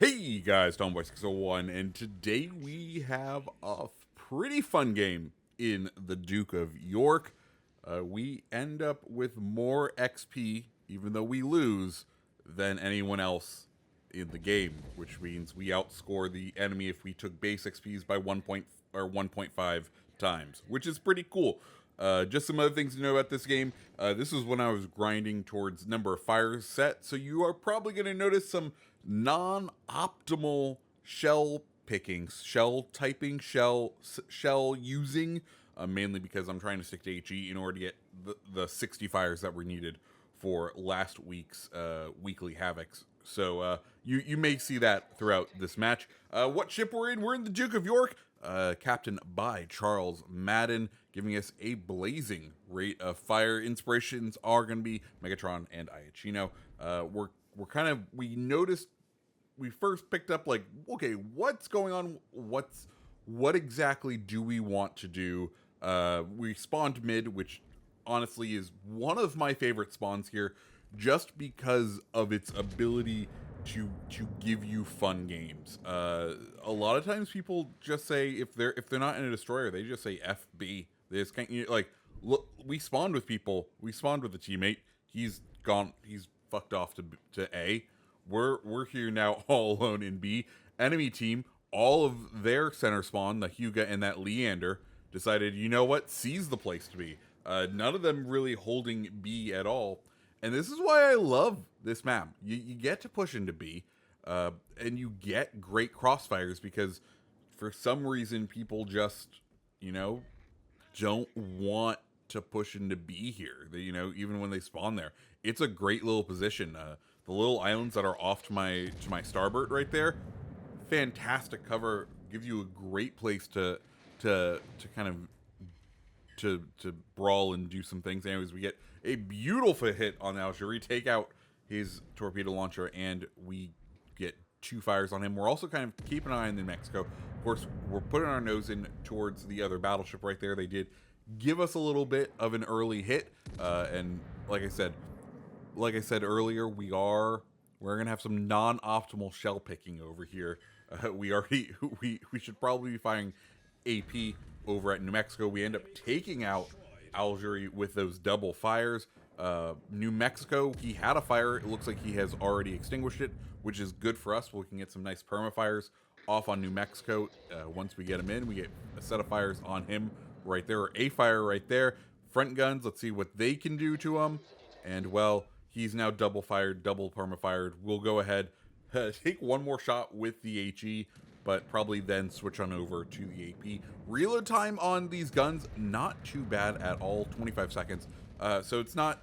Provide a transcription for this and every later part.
Hey guys, Tomboy601, and today we have a pretty fun game in the Duke of York. We end up with more XP, even though we lose, than anyone else in the game, which means we outscore the enemy if we took base XPs by 1 point or 1.5 times, which is pretty cool. Just some other things to know about this game. This is when I was grinding towards number of fires set, so you are probably going to notice some non-optimal shell pickings, shell typing, shell using, mainly because I'm trying to stick to HE in order to get the 60 fires that were needed for last week's weekly havocs. So you may see that throughout this match. What ship we're in? We're in the Duke of York, captained by Charles Madden, giving us a blazing rate of fire. Inspirations are going to be Megatron and Iachino. We noticed, we first picked up like, okay, what's going on? What exactly do we want to do? We spawned mid, which honestly is one of my favorite spawns here, just because of its ability to give you fun games. A lot of times people just say, if they're not in a destroyer, they just say FB. They just can't, like, look, we spawned with people. We spawned with a teammate. He's gone. He's fucked off to A. We're here now all alone in B. Enemy team, all of their center spawn, the Hyuga and that Leander, decided, you know what, C's the place to be. None of them really holding B at all. And this is why I love this map. You get to push into B, and you get great crossfires because for some reason people just, you know, don't want to push into B here. They, even when they spawn there, it's a great little position. The little islands that are off to my starboard right there, fantastic cover. Gives you a great place to kind of to brawl and do some things. Anyways, we get a beautiful hit on Algeria, take out his torpedo launcher, and we get 2 fires on him. We're also kind of keeping an eye on New Mexico. Of course, we're putting our nose in towards the other battleship right there. They did give us a little bit of an early hit, and like I said earlier, we're gonna have some non-optimal shell picking over here. We already we should probably be firing AP over at New Mexico. We end up taking out Algeria with those double fires. New Mexico, he had a fire. It looks like he has already extinguished it, which is good for us. We can get some nice perma fires off on New Mexico. Once we get him in, we get a set of fires on him right there, or a fire right there. Front guns, let's see what they can do to him. And well, he's now double fired, double perma fired. We'll go ahead, take one more shot with the HE, but probably then switch on over to the AP. Reload time on these guns, not too bad at all, 25 seconds. So it's not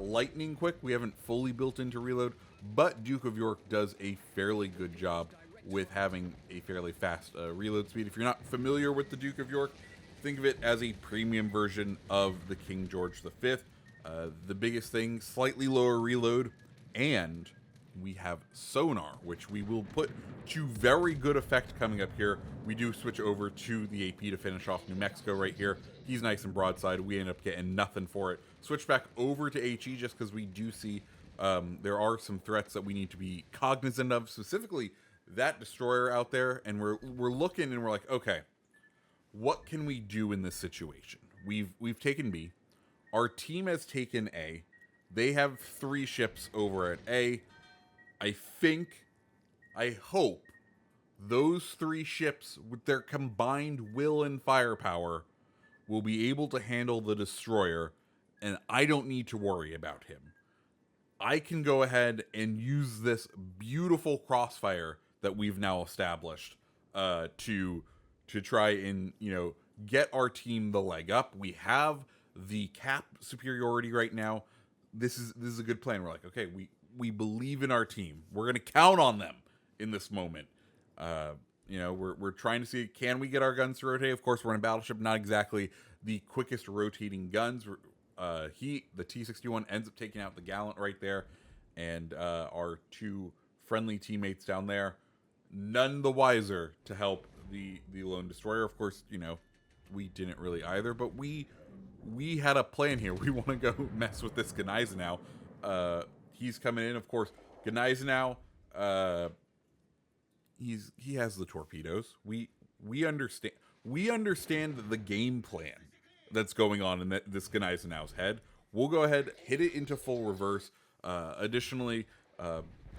lightning quick. We haven't fully built into reload, but Duke of York does a fairly good job with having a fairly fast reload speed. If you're not familiar with the Duke of York, think of it as a premium version of the King George V. The biggest thing, slightly lower reload, and we have sonar, which we will put to very good effect coming up here. We do switch over to the AP to finish off New Mexico right here. He's nice and broadside. We end up getting nothing for it. Switch back over to HE just because we do see there are some threats that we need to be cognizant of, specifically that destroyer out there. And we're looking and we're like, okay, what can we do in this situation? We've taken B. Our team has taken A. They have 3 ships over at A. I hope those 3 ships, with their combined will and firepower, will be able to handle the destroyer, and I don't need to worry about him. I can go ahead and use this beautiful crossfire that we've now established to try and, get our team the leg up. We have the cap superiority right now. This is a good plan. We're like, okay, we believe in our team. We're gonna count on them in this moment. We're trying to see, can we get our guns to rotate? Of course, we're in a battleship, not exactly the quickest rotating guns. The T-61 ends up taking out the Gallant right there, and our 2 friendly teammates down there, none the wiser to help the lone destroyer. Of course, we didn't really either, but we had a plan here. We want to go mess with this Gneisenau. He's coming in, of course. Gneisenau, he has the torpedoes. We understand the game plan that's going on in this Gneisenau's head. We'll go ahead, hit it into full reverse. Additionally,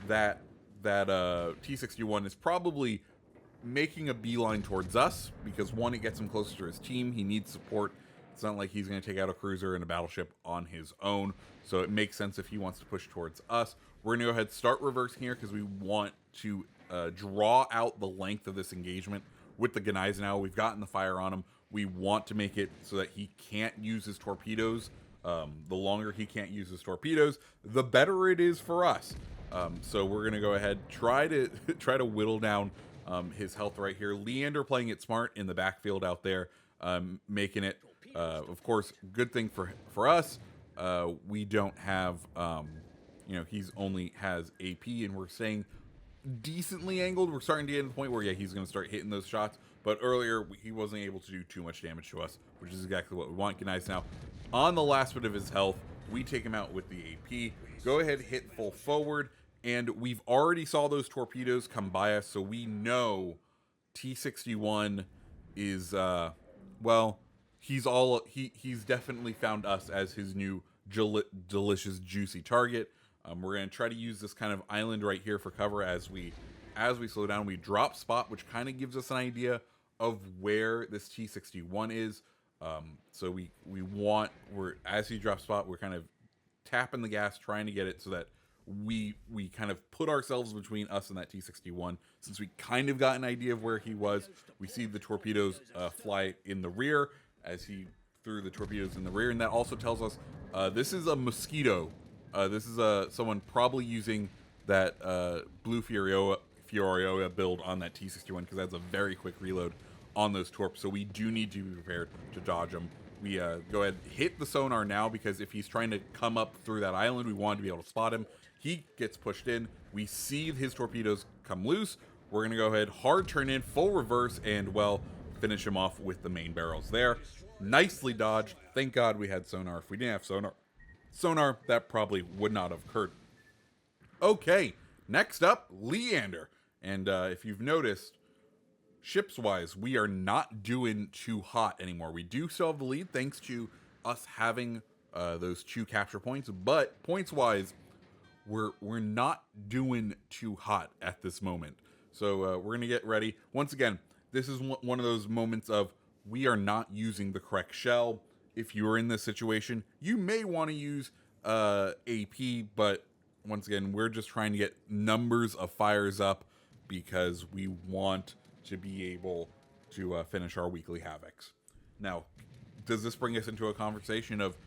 that T-61 is probably making a beeline towards us because, one, it gets him closer to his team. He needs support. It's not like he's going to take out a cruiser and a battleship on his own, so it makes sense if he wants to push towards us. We're going to go ahead and start reversing here because we want to draw out the length of this engagement with the Gneisenau. We've gotten the fire on him. We want to make it so that he can't use his torpedoes. The longer he can't use his torpedoes, the better it is for us. So we're going to go ahead, try to whittle down his health right here. Leander playing it smart in the backfield out there, making it, of course, good thing for us. We don't have, he's only has AP, and we're staying decently angled. We're starting to get to the point where, yeah, he's going to start hitting those shots. But earlier, he wasn't able to do too much damage to us, which is exactly what we want. Nice. Now, on the last bit of his health, we take him out with the AP. Go ahead, hit full forward. And we've already saw those torpedoes come by us, so we know T-61 is, he's definitely found us as his new delicious, juicy target. We're going to try to use this kind of island right here for cover as we slow down. We drop spot, which kind of gives us an idea of where this T-61 is. So as he drops spot, we're kind of tapping the gas, trying to get it so that we kind of put ourselves between us and that T-61. Since we kind of got an idea of where he was, we see the torpedoes fly in the rear as he threw the torpedoes in the rear, and that also tells us this is a Mosquito. This is someone probably using that blue Furiosa build on that T-61 because that's a very quick reload on those torps. So we do need to be prepared to dodge them. We go ahead, hit the sonar now, because if he's trying to come up through that island, we want to be able to spot him. He gets pushed in. We see his torpedoes come loose. We're going to go ahead, hard turn in, full reverse, and, well, finish him off with the main barrels there. Nicely dodged. Thank God we had sonar. If we didn't have sonar, that probably would not have occurred. Okay, next up, Leander. And if you've noticed, ships-wise, we are not doing too hot anymore. We do still have the lead thanks to us having those 2 capture points, but points-wise, we're not doing too hot at this moment. So we're going to get ready. Once again, this is one of those moments of we are not using the correct shell. If you're in this situation, you may want to use AP, but once again, we're just trying to get numbers of fires up because we want to be able to finish our weekly havocs. Now, does this bring us into a conversation of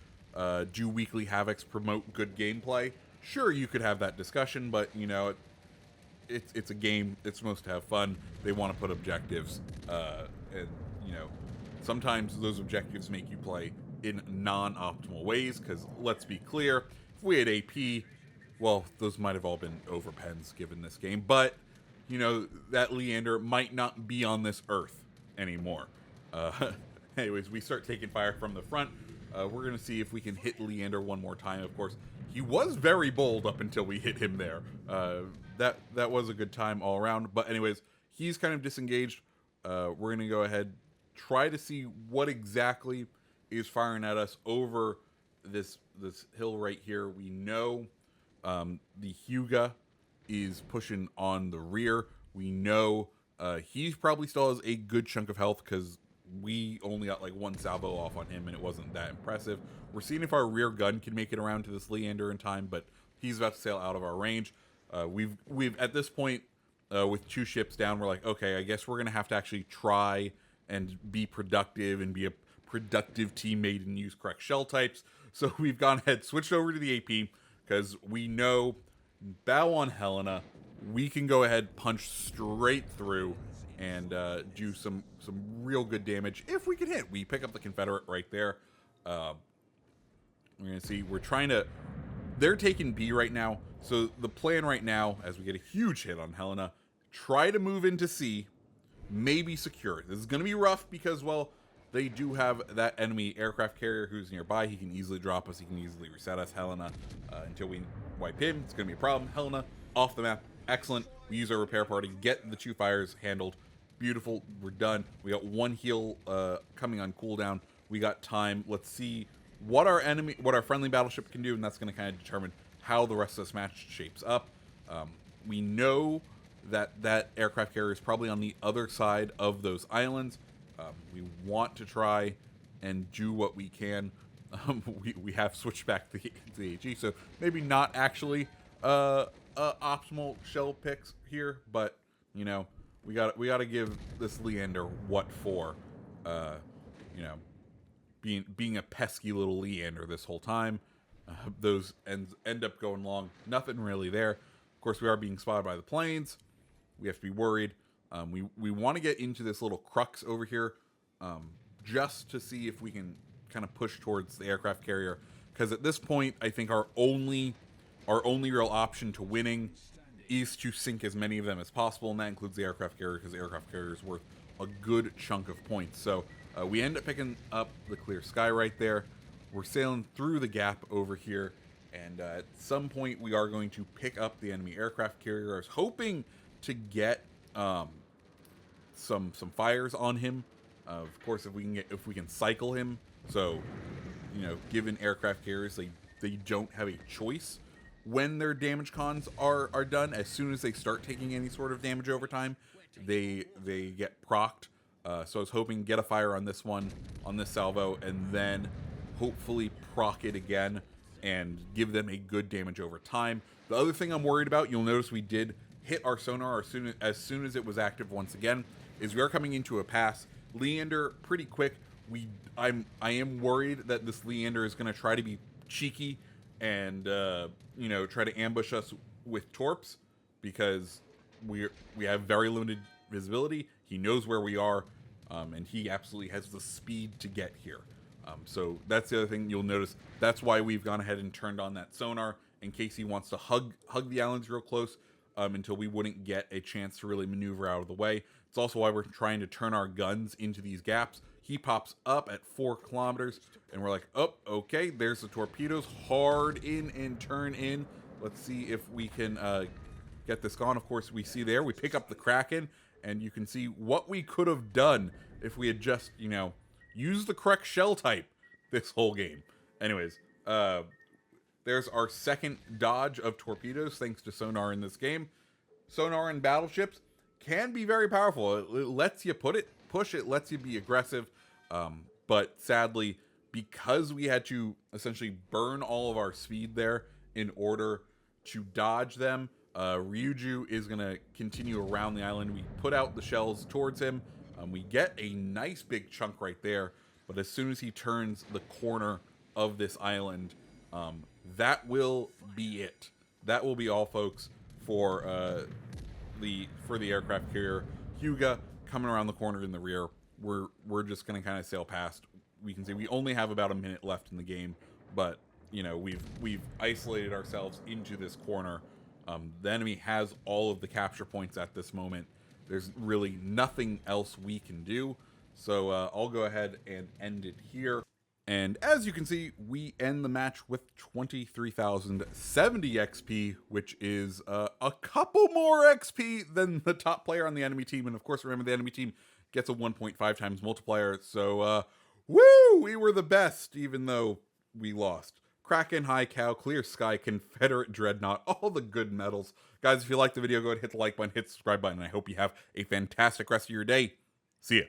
do weekly havocs promote good gameplay? Sure, you could have that discussion, but it's a game. It's supposed to have fun. They want to put objectives, and sometimes those objectives make you play in non-optimal ways. Because let's be clear, if we had AP, well, those might have all been overpens given this game, but that Leander might not be on this earth anymore. Anyways, we start taking fire from the front. We're going to see if we can hit Leander one more time. Of course, he was very bold up until we hit him there. That was a good time all around. But anyways, he's kind of disengaged. We're going to go ahead, try to see what exactly is firing at us over this hill right here. We know the Hyuga is pushing on the rear. We know he probably still has a good chunk of health because we only got like 1 salvo off on him and it wasn't that impressive. We're seeing if our rear gun can make it around to this Leander in time, but he's about to sail out of our range. We've at this point with 2 ships down, we're like, okay, I guess we're gonna have to actually try and be productive and be a productive teammate and use correct shell types. So we've gone ahead, switched over to the AP because we know bow on Helena, we can go ahead, punch straight through and do some real good damage if we can hit. We pick up the Confederate right there. We're gonna see, they're taking B right now, so the plan right now, as we get a huge hit on Helena, try to move into C, maybe secure it. This is gonna be rough because, well, they do have that enemy aircraft carrier who's nearby. He can easily drop us, he can easily reset us. Helena, until we wipe him, it's gonna be a problem. Helena off the map Excellent. We use our repair party, get the 2 fires handled. Beautiful. We're done. We got 1 heal coming on cooldown. We got time. Let's see what our friendly battleship can do, and that's going to kind of determine how the rest of this match shapes up. We know that aircraft carrier is probably on the other side of those islands. We want to try and do what we can. We have switched back to the HE, so maybe not actually optimal shell picks here, but you know, we got to give this Leander what for. You know, being a pesky little Leander this whole time. Those end up going long. Nothing really there. Of course, we are being spotted by the planes. We have to be worried. We want to get into this little crux over here, just to see if we can kind of push towards the aircraft carrier. Because at this point, I think our only real option to winning is to sink as many of them as possible, and that includes the aircraft carrier, because the aircraft carrier is worth a good chunk of points. So we end up picking up the clear sky right there. We're sailing through the gap over here, and at some point we are going to pick up the enemy aircraft carrier. I was hoping to get some fires on him. Of course, if we can cycle him, so you know, given aircraft carriers, they don't have a choice when their damage cons are done. As soon as they start taking any sort of damage over time, they get procced. So I was hoping to get a fire on this one, on this salvo, and then hopefully proc it again and give them a good damage over time. The other thing I'm worried about, you'll notice we did hit our sonar as soon as it was active once again, is we are coming into a pass. Leander pretty quick. I am worried that this Leander is going to try to be cheeky and you know, try to ambush us with torps, because we have very limited visibility. He knows where we are, and he absolutely has the speed to get here. So that's the other thing you'll notice. That's why we've gone ahead and turned on that sonar, in case he wants to hug the islands real close, until we wouldn't get a chance to really maneuver out of the way. It's also why we're trying to turn our guns into these gaps. He pops up at 4 kilometers, and we're like, oh, okay, there's the torpedoes. Hard in and turn in. Let's see if we can get this gone. Of course, we see there, we pick up the Kraken, and you can see what we could have done if we had just, you know, used the correct shell type this whole game. Anyways, there's our second dodge of torpedoes, thanks to sonar in this game. Sonar in battleships can be very powerful. It lets you push it, lets you be aggressive. But sadly, because we had to essentially burn all of our speed there in order to dodge them, Ryuju is going to continue around the island. We put out the shells towards him. We get a nice big chunk right there. But as soon as he turns the corner of this island, that will be it. That will be all, folks, for the aircraft carrier. Hyuga coming around the corner in the rear. We're just going to kind of sail past. We can see we only have about a minute left in the game, but you know, we've isolated ourselves into this corner. The enemy has all of the capture points at this moment. There's really nothing else we can do. So I'll go ahead and end it here. And as you can see, we end the match with 23,070 XP, which is a couple more XP than the top player on the enemy team. And of course, remember, the enemy team gets a 1.5 times multiplier. So, woo! We were the best, even though we lost. Kraken, High Cow, Clear Sky, Confederate Dreadnought, all the good medals. Guys, if you liked the video, go ahead and hit the like button, hit the subscribe button, and I hope you have a fantastic rest of your day. See ya.